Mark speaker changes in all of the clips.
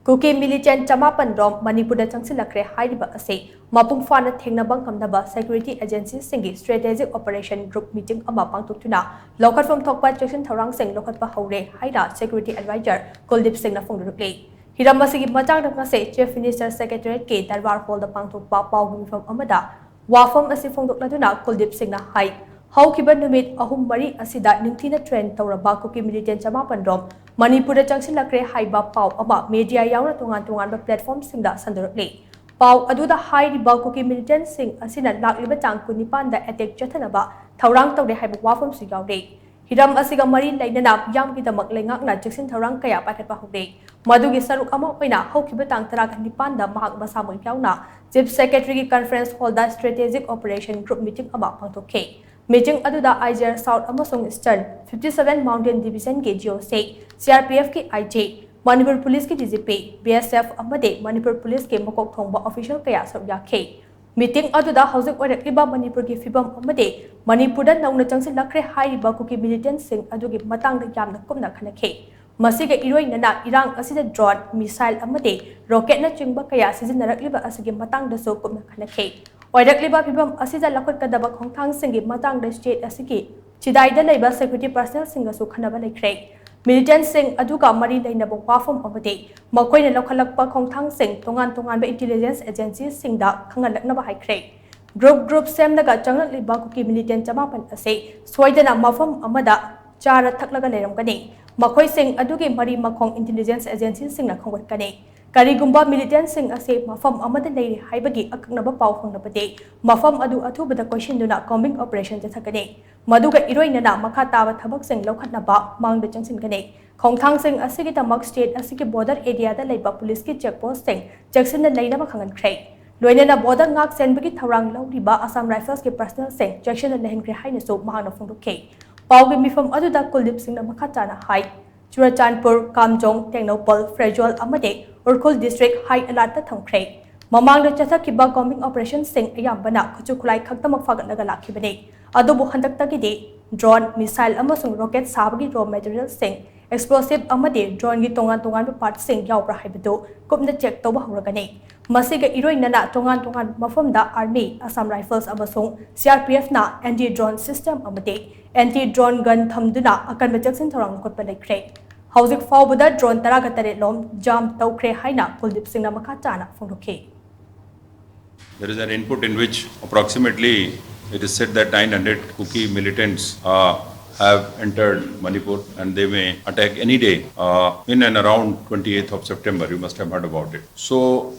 Speaker 1: Kuki Militant Chamapandrom, Manipur Changsillakkhre Hairiba Asi, mapung phana Thengnaba ngamnaba Security Agency Singh Strategic Operation Group Meeting ama pangthoktuna, Loukhatpham thokpa Cheksin-Thourang Singh Loukhatpa Houre, haina Security Advisor Kuldeip Singh phongdorakli. Hairiba Asi matang ngase Chief Minister Secretariat ke Darbar Hall da pangthokpa pawgi mifam amada, wafam asi phongdokladuna Kuldeip Singh na hai. Haukiba numit ahum mari asida ningthina trend tawraba Kuki Militant Chamapandrom, Manipur Changsillakkhre haiba pau ama media yauna tongan platform singda sandorakli. Pau aduda hairiba Kuki Militant Singh asina lakliba tang kunipanda attack Thengnanaba Thourang tawde haiba wafam su yawde. Hiram asiga mari lainana yamgidamak lengakna Cheksin-Thourang kaya pakhatpa houre. Madugi saruk ama oina haukiba tang taraga nipanda mahak masamoi yauna Chief Secretary Conference Hall da Strategic Operation Group Meeting ama pangthokhe. Meeting aduda IJR South amasung Eastern 57 Mountain Division ke GOC, CRPF ke IJ, Manipur Police ke DGP, BSF amade Manipur Police ke mokok thongba official kaya sabyakhe. Meeting aduda housing oirakliba Manipur ke fibam amade Manipur da nauna Changsillakkhre hairiba Kuki Militant Singh adugi matangda yamna kumna khanakhe. Masiga iroinana irang asida drone, missile amade rocket na chingba kaya sizinnarakliba asigi matangda so kumna khanakhe. Oirakliba fibam asida Loukhatpa Khongthang Singh matang da state asiki chidaida leiba security personnel singa su khanaba laikhre. Militant Singh aduga mari leinaba wafam amade makoina Loukhatpa Khongthang Singh tongan intelligence agencies singda khangalaknaba haikre. Group semnaga changlakliba Kuki Militant Chamapan ase soidana mafam amada chara thaklaga leiramgani. Makoi Singh adugi mari makong intelligence agencies singna khongwatkani. Karigumba Militant Singh ase mafam amada leiri haibagi akaknaba pau phongnabade mafam adu athubada questionduna combing operation jathakane maduga iroinana makha taba thabak sing loukhatnaba mangda changsingane Khongthang Singh asigi tamak state asigi border area da leiba police ki checkpost sing Jackson leinaba khangankhre loinana border ngak senbagi Thourang lawriba Assam Rifles ki personnel sing Jackson lehenkhre haina so mahana phongdokhe pawgi mifam aduda Kuldeip Singh na makha chana hai Churachandpur, Kamjong, Thengnaba, Frejol amade Urkhul District High Alert thamkhre. Mamangda chathakiba combing operation sing ayambana khuchukhulai khaktamak fagatlaga lakhibane. Adubu handaktagidi drone, missile amasung rocket sabagi raw material sing explosive amade drone gi tongan part sing yawbra haibadu kupna check tawba hawragane. Masiga iroinana tongan mafamda Army, Assam Rifles amasung CRPF na anti-drone system amade anti-drone gun thamduna akanba Cheksin-Thourang lokotpa laikhre. Housing Fawbuda drone Taragatere Lom Jam Taukre Haina Kuldeip Singh Makachana Phongdokhe.
Speaker 2: There is an input in which approximately it is said that 900 Kuki militants have entered Manipur and they may attack any day in and around 28th of September. You must have heard about it. So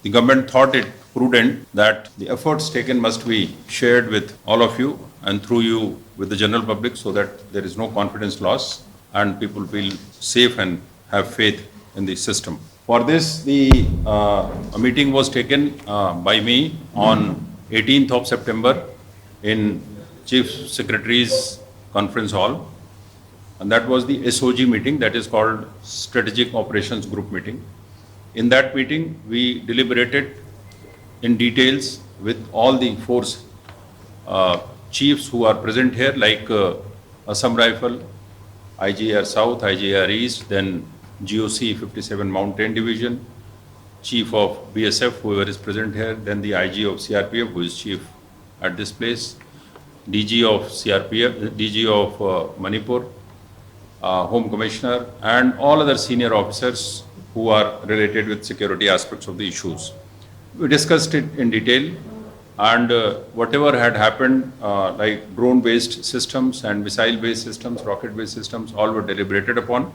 Speaker 2: the government thought it prudent that the efforts taken must be shared with all of you and through you with the general public so that there is no confidence loss and people feel safe and have faith in the system. For this, a meeting was taken by me on 18th of September in Chief Secretary's Conference Hall, and that was the SOG meeting, that is called Strategic Operations Group Meeting. In that meeting, we deliberated in details with all the force chiefs who are present here, like Assam Rifle, IJR South, IJR East, then GOC 57 Mountain Division, Chief of BSF, whoever is present here, then the IG of CRPF, who is chief at this place, DG of CRPF, DG of Manipur, Home Commissioner, and all other senior officers who are related with security aspects of the issues. We discussed it in detail, and whatever had happened, like drone-based systems and missile-based systems, rocket-based systems, all were deliberated upon.